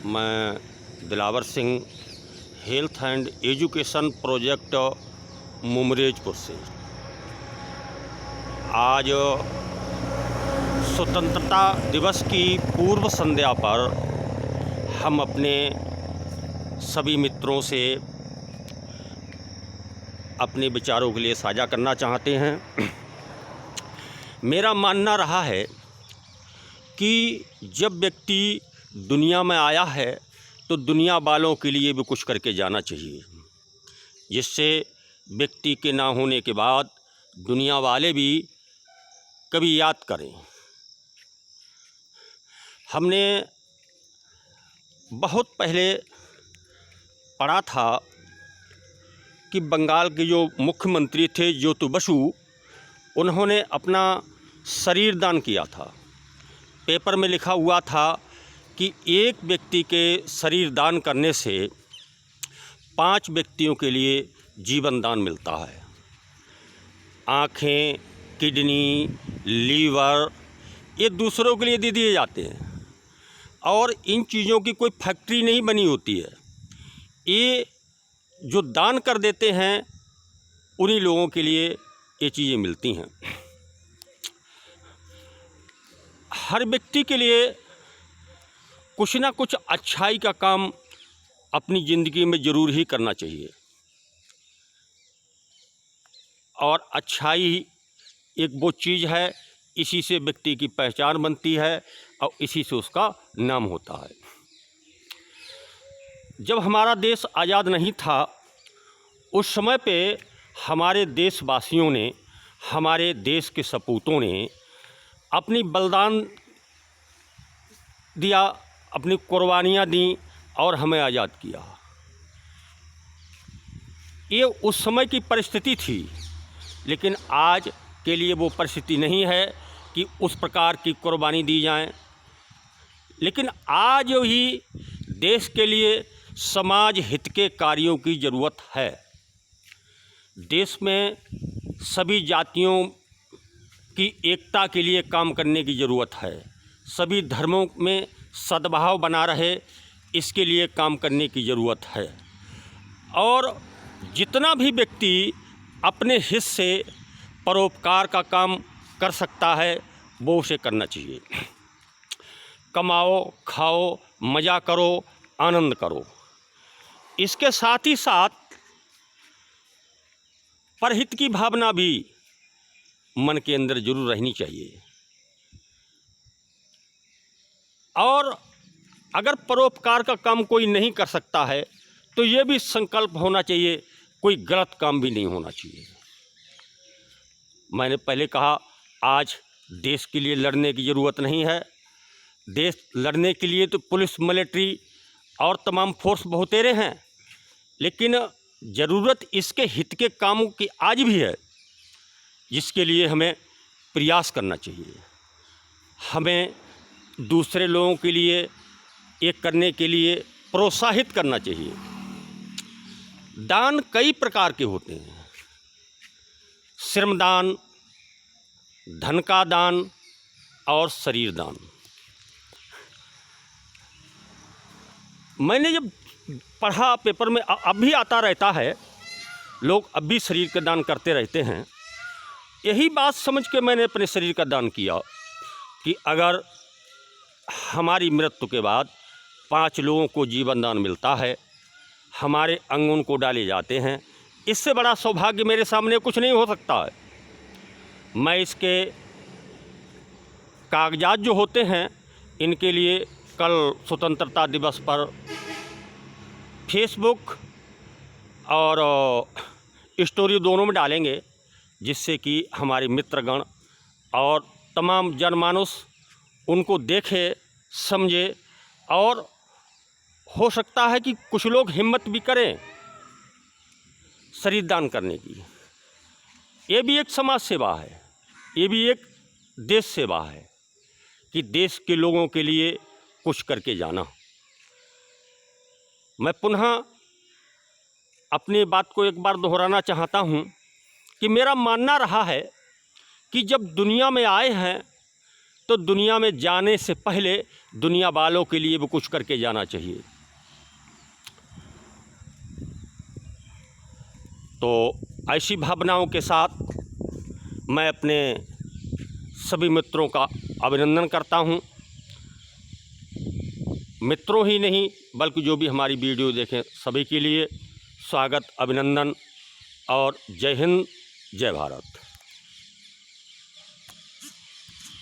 मैं Dilawar Singh health and education project Mumrejpur से। आज स्वतंत्रता दिवस की पूर्व संध्या पर हम अपने सभी मित्रों से अपने विचारों के लिए साझा करना चाहते हैं। मेरा मानना रहा है कि जब व्यक्ति दुनिया में आया है तो दुनिया वालों के लिए भी कुछ करके जाना चाहिए, जिससे व्यक्ति के ना होने के बाद दुनिया वाले भी कभी याद करें। हमने बहुत पहले पढ़ा था कि बंगाल के जो मुख्यमंत्री थे ज्योति बसु, उन्होंने अपना शरीर दान किया था। पेपर में लिखा हुआ था कि एक व्यक्ति के शरीर दान करने से 5 व्यक्तियों के लिए जीवन दान मिलता है। आँखें, किडनी, लीवर ये दूसरों के लिए दे दिए जाते हैं और इन चीज़ों की कोई फैक्ट्री नहीं बनी होती है। ये जो दान कर देते हैं उन्हीं लोगों के लिए ये चीज़ें मिलती हैं। हर व्यक्ति के लिए कुछ ना कुछ अच्छाई का काम अपनी ज़िंदगी में ज़रूर ही करना चाहिए और अच्छाई एक वो चीज़ है, इसी से व्यक्ति की पहचान बनती है और इसी से उसका नाम होता है। जब हमारा देश आज़ाद नहीं था उस समय पे हमारे देशवासियों ने, हमारे देश के सपूतों ने अपनी बलिदान दिया, अपनी कुर्बानियाँ दी और हमें आज़ाद किया। ये उस समय की परिस्थिति थी, लेकिन आज के लिए वो परिस्थिति नहीं है कि उस प्रकार की कुर्बानी दी जाए। लेकिन आज ही देश के लिए समाज हित के कार्यों की ज़रूरत है। देश में सभी जातियों की एकता के लिए काम करने की ज़रूरत है। सभी धर्मों में सद्भाव बना रहे, इसके लिए काम करने की ज़रूरत है। और जितना भी व्यक्ति अपने हित से परोपकार का काम कर सकता है वो उसे करना चाहिए। कमाओ, खाओ, मज़ा करो, आनंद करो। इसके साथ ही साथ परहित की भावना भी मन के अंदर जरूर रहनी चाहिए। और अगर परोपकार का काम कोई नहीं कर सकता है तो ये भी संकल्प होना चाहिए, कोई गलत काम भी नहीं होना चाहिए। मैंने पहले कहा, आज देश के लिए लड़ने की ज़रूरत नहीं है। देश लड़ने के लिए तो पुलिस, मिलिट्री और तमाम फोर्स बहुतेरे हैं, लेकिन ज़रूरत इसके हित के कामों की आज भी है, जिसके लिए हमें प्रयास करना चाहिए। हमें दूसरे लोगों के लिए ये करने के लिए प्रोत्साहित करना चाहिए। दान कई प्रकार के होते हैं, श्रमदान, धन का दान और शरीर दान। मैंने जब पढ़ा पेपर में, अब भी आता रहता है, लोग अब भी शरीर का दान करते रहते हैं। यही बात समझ के मैंने अपने शरीर का दान किया कि अगर हमारी मृत्यु के बाद 5 लोगों को जीवन दान मिलता है, हमारे अंग उनको डाले जाते हैं, इससे बड़ा सौभाग्य मेरे सामने कुछ नहीं हो सकता है। मैं इसके कागजात जो होते हैं, इनके लिए कल स्वतंत्रता दिवस पर फेसबुक और स्टोरी दोनों में डालेंगे, जिससे कि हमारे मित्रगण और तमाम जनमानुस उनको देखे, समझे और हो सकता है कि कुछ लोग हिम्मत भी करें शरीर दान करने की। ये भी एक समाज सेवा है, ये भी एक देश सेवा है कि देश के लोगों के लिए कुछ करके जाना। मैं पुनः अपनी बात को एक बार दोहराना चाहता हूँ कि मेरा मानना रहा है कि जब दुनिया में आए हैं तो दुनिया में जाने से पहले दुनिया वालों के लिए भी कुछ करके जाना चाहिए। तो ऐसी भावनाओं के साथ मैं अपने सभी मित्रों का अभिनंदन करता हूं। मित्रों ही नहीं बल्कि जो भी हमारी वीडियो देखें सभी के लिए स्वागत, अभिनंदन और जय हिंद, जय भारत।